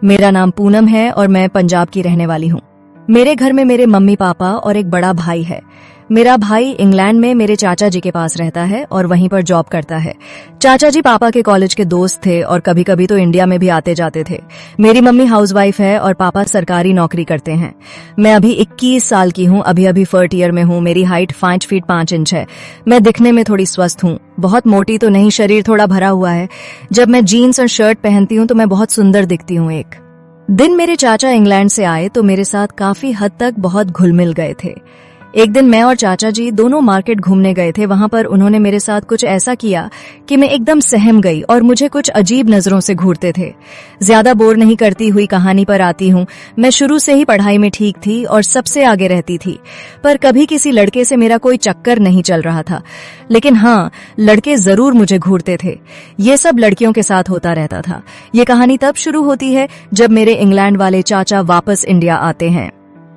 मेरा नाम पूनम है और मैं पंजाब की रहने वाली हूँ। मेरे घर में मेरे मम्मी पापा और एक बड़ा भाई है। मेरा भाई इंग्लैंड में मेरे चाचा जी के पास रहता है और वहीं पर जॉब करता है। चाचा जी पापा के कॉलेज के दोस्त थे और कभी कभी तो इंडिया में भी आते जाते थे। मेरी मम्मी हाउसवाइफ है और पापा सरकारी नौकरी करते हैं। मैं अभी 21 साल की हूँ, अभी फर्स्ट ईयर में हूँ। मेरी हाइट 5 फीट 5 इंच है। मैं दिखने में थोड़ी स्वस्थ हूँ, बहुत मोटी तो नहीं, शरीर थोड़ा भरा हुआ है। जब मैं जीन्स और शर्ट पहनती हूँ तो मैं बहुत सुंदर दिखती हूँ। एक दिन मेरे चाचा इंग्लैंड से आए तो मेरे साथ काफी हद तक बहुत घुल मिल गए थे। एक दिन मैं और चाचा जी दोनों मार्केट घूमने गए थे। वहां पर उन्होंने मेरे साथ कुछ ऐसा किया कि मैं एकदम सहम गई और मुझे कुछ अजीब नजरों से घूरते थे। ज्यादा बोर नहीं करती हुई कहानी पर आती हूँ। मैं शुरू से ही पढ़ाई में ठीक थी और सबसे आगे रहती थी, पर कभी किसी लड़के से मेरा कोई चक्कर नहीं चल रहा था। लेकिन हाँ, लड़के जरूर मुझे घूरते थे। ये सब लड़कियों के साथ होता रहता था। ये कहानी तब शुरू होती है जब मेरे इंग्लैंड वाले चाचा वापस इंडिया आते हैं।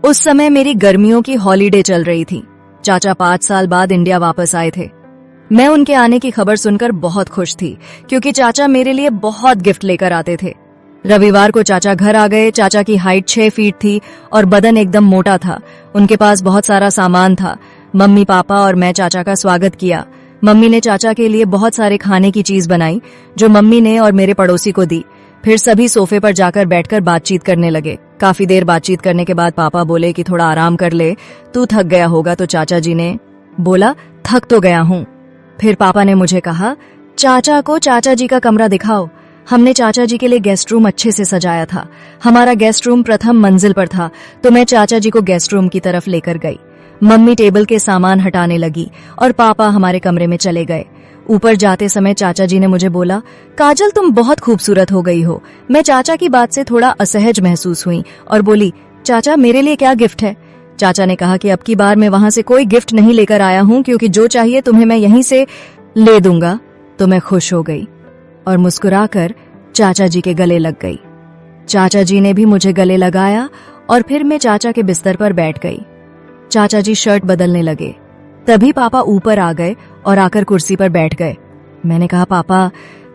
उस समय मेरी गर्मियों की हॉलीडे चल रही थी। चाचा 5 साल बाद इंडिया वापस आए थे। मैं उनके आने की खबर सुनकर बहुत खुश थी, क्योंकि चाचा मेरे लिए बहुत गिफ्ट लेकर आते थे। रविवार को चाचा घर आ गए। चाचा की हाइट 6 फीट थी और बदन एकदम मोटा था। उनके पास बहुत सारा सामान था। मम्मी पापा और मैं चाचा का स्वागत किया। मम्मी ने चाचा के लिए बहुत सारे खाने की चीज बनाई, जो मम्मी ने और मेरे पड़ोसी को दी। फिर सभी सोफे पर जाकर बैठकर बातचीत करने लगे। काफी देर बातचीत करने के बाद पापा बोले कि थोड़ा आराम कर ले, तू थक गया होगा। तो चाचा जी ने बोला, थक तो गया हूँ। फिर पापा ने मुझे कहा, चाचा को चाचा जी का कमरा दिखाओ। हमने चाचा जी के लिए गेस्ट रूम अच्छे से सजाया था। हमारा गेस्ट रूम प्रथम मंजिल पर था, तो मैं चाचा जी को गेस्ट रूम की तरफ लेकर गई। मम्मी टेबल के सामान हटाने लगी और पापा हमारे कमरे में चले गए। ऊपर जाते समय चाचा जी ने मुझे बोला, काजल तुम बहुत खूबसूरत हो गई हो। मैं चाचा की बात से थोड़ा असहज महसूस हुई और बोली, चाचा मेरे लिए क्या गिफ्ट है? चाचा ने कहा कि अब की बार मैं वहां से कोई गिफ्ट नहीं लेकर आया हूँ, क्योंकि जो चाहिए तुम्हें मैं यहीं से ले दूंगा। तो मैं खुश हो गई और मुस्कुराकर चाचा जी के गले लग गई। चाचा जी ने भी मुझे गले लगाया और फिर मैं चाचा के बिस्तर पर बैठ गई। चाचा जी शर्ट बदलने लगे। तभी पापा ऊपर आ गए और आकर कुर्सी पर बैठ गए। मैंने कहा, पापा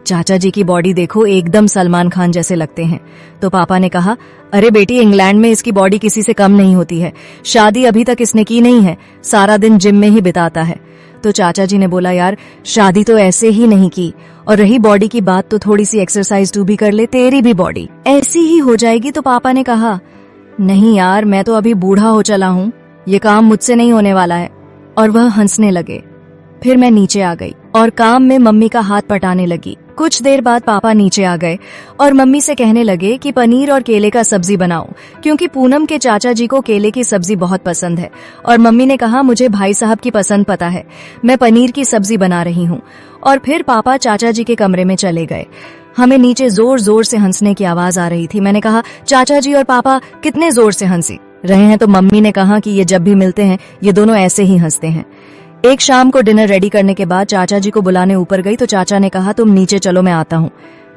चाचा जी की बॉडी देखो, एकदम सलमान खान जैसे लगते हैं। तो पापा ने कहा, अरे बेटी, इंग्लैंड में इसकी बॉडी किसी से कम नहीं होती है। शादी अभी तक इसने की नहीं है, सारा दिन जिम में ही बिताता है। तो चाचा जी ने बोला, यार शादी तो ऐसे ही नहीं की, और रही बॉडी की बात तो थोड़ी सी एक्सरसाइज तू भी कर ले, तेरी भी बॉडी ऐसी ही हो जाएगी। तो पापा ने कहा, नहीं यार, मैं तो अभी बूढ़ा हो चला हूँ, ये काम मुझसे नहीं होने वाला है। और वह हंसने लगे। फिर मैं नीचे आ गई और काम में मम्मी का हाथ पटाने लगी। कुछ देर बाद पापा नीचे आ गए और मम्मी से कहने लगे कि पनीर और केले का सब्जी बनाओ, क्योंकि पूनम के चाचा जी को केले की सब्जी बहुत पसंद है। और मम्मी ने कहा, मुझे भाई साहब की पसंद पता है, मैं पनीर की सब्जी बना रही हूँ। और फिर पापा चाचा जी के कमरे में चले गए। हमें नीचे जोर जोर से हंसने की आवाज आ रही थी। मैंने कहा, चाचा जी और पापा कितने जोर से हंसी रहे हैं? तो मम्मी ने कहा कि ये जब भी मिलते हैं ये दोनों ऐसे ही हंसते हैं। एक शाम को डिनर रेडी करने के बाद चाचा जी को बुलाने ऊपर गई तो चाचा ने कहा, तुम नीचे चलो, मैं आता हूँ।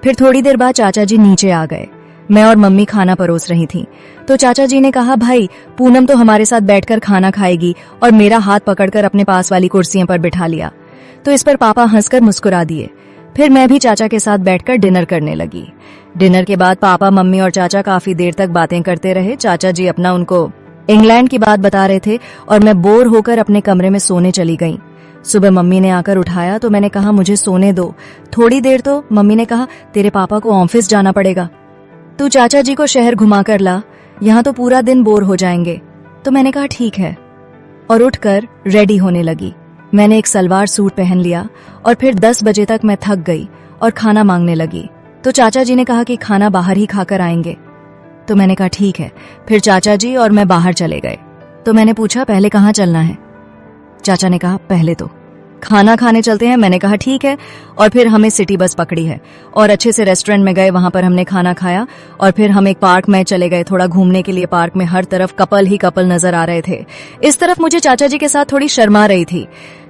फिर थोड़ी देर बाद चाचा जी नीचे आ गए। मैं और मम्मी खाना परोस रही थी। तो चाचा जी ने कहा, भाई पूनम तो हमारे साथ बैठकर खाना खाएगी, और मेरा हाथ पकड़कर अपने पास वाली कुर्सियों पर बिठा लिया। तो इस पर पापा हंसकर मुस्कुरा दिए। फिर मैं भी चाचा के साथ बैठकर डिनर करने लगी। डिनर के बाद पापा, मम्मी और चाचा काफी देर तक बातें करते रहे। चाचा जी अपना उनको इंग्लैंड की बात बता रहे थे और मैं बोर होकर अपने कमरे में सोने चली गई। सुबह मम्मी ने आकर उठाया तो मैंने कहा, मुझे सोने दो थोड़ी देर। तो मम्मी ने कहा, तेरे पापा को ऑफिस जाना पड़ेगा, तू चाचा जी को शहर घुमा कर ला, यहाँ तो पूरा दिन बोर हो जाएंगे। तो मैंने कहा, ठीक है, और उठकर रेडी होने लगी। मैंने एक सलवार सूट पहन लिया और फिर 10 बजे तक मैं थक गई और खाना मांगने लगी। तो चाचा जी ने कहा कि खाना बाहर ही खाकर आएंगे। तो मैंने कहा, ठीक है। फिर चाचा जी और मैं बाहर चले गए। तो मैंने पूछा, पहले कहाँ चलना है? चाचा ने कहा, पहले तो खाना खाने चलते हैं। मैंने कहा, ठीक है। और फिर हमें सिटी बस पकड़ी है और अच्छे से रेस्टोरेंट में गए। वहां पर हमने खाना खाया और फिर हम एक पार्क में चले गए थोड़ा घूमने के लिए। पार्क में हर तरफ कपल ही कपल नजर आ रहे थे। इस तरफ मुझे चाचा जी के साथ थोड़ी शर्मा रही थी।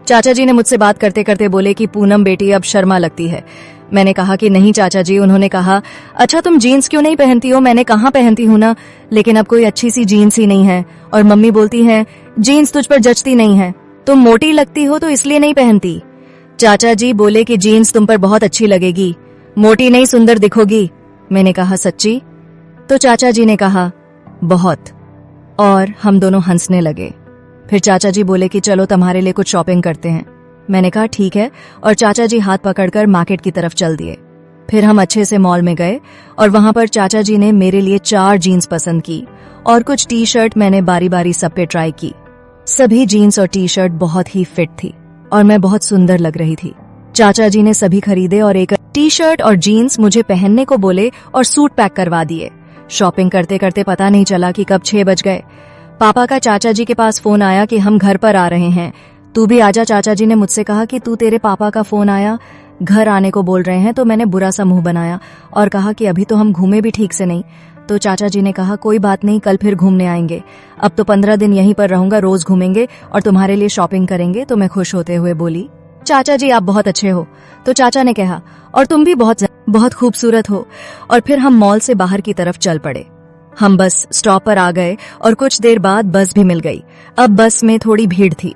चाचा जी ने मुझसे बात करते करते बोले कि पूनम बेटी, अब शर्मा लगती है। मैंने कहा कि नहीं चाचा जी। उन्होंने कहा, अच्छा तुम जीन्स क्यों नहीं पहनती हो? मैंने कहा, पहनती हूँ ना, लेकिन अब कोई अच्छी सी जीन्स ही नहीं है। और मम्मी बोलती है, जीन्स तुझ पर जचती नहीं है, तुम मोटी लगती हो तो इसलिए नहीं पहनती। चाचा जी बोले कि जीन्स तुम पर बहुत अच्छी लगेगी, मोटी नहीं सुंदर दिखोगी। मैंने कहा, सच्ची? तो चाचा जी ने कहा, बहुत। और हम दोनों हंसने लगे। फिर चाचा जी बोले कि चलो तुम्हारे लिए कुछ शॉपिंग करते हैं। मैंने कहा ठीक है, और चाचा जी हाथ पकड़कर मार्केट की तरफ चल दिए। फिर हम अच्छे से मॉल में गए और वहां पर चाचा जी ने मेरे लिए 4 जीन्स पसंद की और कुछ टी शर्ट मैंने बारी बारी सब पे ट्राई की। सभी जीन्स और टी शर्ट बहुत ही फिट थी और मैं बहुत सुंदर लग रही थी। चाचा जी ने सभी खरीदे और एक टी शर्ट और जीन्स मुझे पहनने को बोले और सूट पैक करवा दिए। शॉपिंग करते करते पता नहीं चला कि कब 6 बज गए। पापा का चाचा जी के पास फोन आया कि हम घर पर आ रहे हैं, तू भी आजा। चाचा जी ने मुझसे कहा कि तू, तेरे पापा का फोन आया, घर आने को बोल रहे हैं। तो मैंने बुरा सा मुंह बनाया और कहा कि अभी तो हम घूमे भी ठीक से नहीं। तो चाचा जी ने कहा कोई बात नहीं, कल फिर घूमने आएंगे। अब तो 15 दिन यहीं पर रहूंगा, रोज घूमेंगे और तुम्हारे लिए शॉपिंग करेंगे। तो मैं खुश होते हुए बोली, चाचा जी आप बहुत अच्छे हो। तो चाचा ने कहा, और तुम भी बहुत खूबसूरत हो। और फिर हम मॉल से बाहर की तरफ चल पड़े। हम बस स्टॉप पर आ गए और कुछ देर बाद बस भी मिल गई। अब बस में थोड़ी भीड़ थी।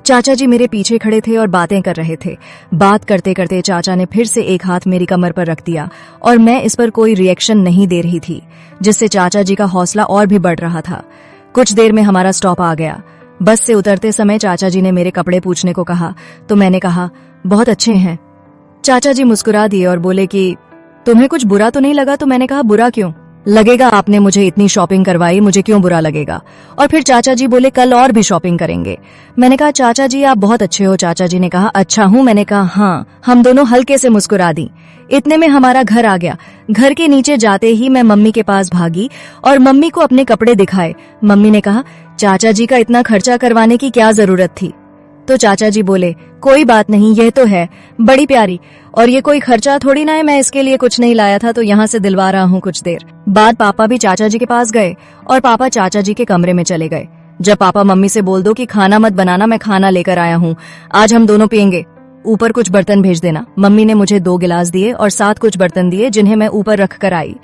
चाचा जी मेरे पीछे खड़े थे और बातें कर रहे थे। बात करते करते चाचा ने फिर से एक हाथ मेरी कमर पर रख दिया और मैं इस पर कोई रिएक्शन नहीं दे रही थी, जिससे चाचा जी का हौसला और भी बढ़ रहा था। कुछ देर में हमारा स्टॉप आ गया। बस से उतरते समय चाचा जी ने मेरे कपड़े पूछने को कहा तो मैंने कहा बहुत अच्छे हैं। चाचा जी मुस्कुरा दिए और बोले कि तुम्हें कुछ बुरा तो नहीं लगा? तो मैंने कहा बुरा क्यों लगेगा, आपने मुझे इतनी शॉपिंग करवाई, मुझे क्यों बुरा लगेगा। और फिर चाचा जी बोले कल और भी शॉपिंग करेंगे। मैंने कहा चाचा जी आप बहुत अच्छे हो। चाचा जी ने कहा अच्छा हूं? मैंने कहा हाँ। हम दोनों हल्के से मुस्कुरा दी। इतने में हमारा घर आ गया। घर के नीचे जाते ही मैं मम्मी के पास भागी और मम्मी को अपने कपड़े दिखाए। मम्मी ने कहा चाचा जी का इतना खर्चा करवाने की क्या जरूरत थी? तो चाचा जी बोले कोई बात नहीं, यह तो है बड़ी प्यारी, और ये कोई खर्चा थोड़ी ना है, मैं इसके लिए कुछ नहीं लाया था तो यहाँ से दिलवा रहा हूँ। कुछ देर बाद पापा भी चाचा जी के पास गए और पापा चाचा जी के कमरे में चले गए। जब पापा मम्मी से बोल दो कि खाना मत बनाना, मैं खाना लेकर आया हूँ, आज हम दोनों पियेंगे, ऊपर कुछ बर्तन भेज देना। मम्मी ने मुझे 2 गिलास दिए और 7 कुछ बर्तन दिए जिन्हें मैं ऊपर रख कर आई।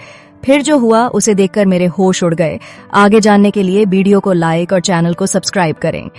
फिर जो हुआ उसे देखकर मेरे होश उड़ गए। आगे जानने के लिए वीडियो को लाइक और चैनल को सब्सक्राइब करें।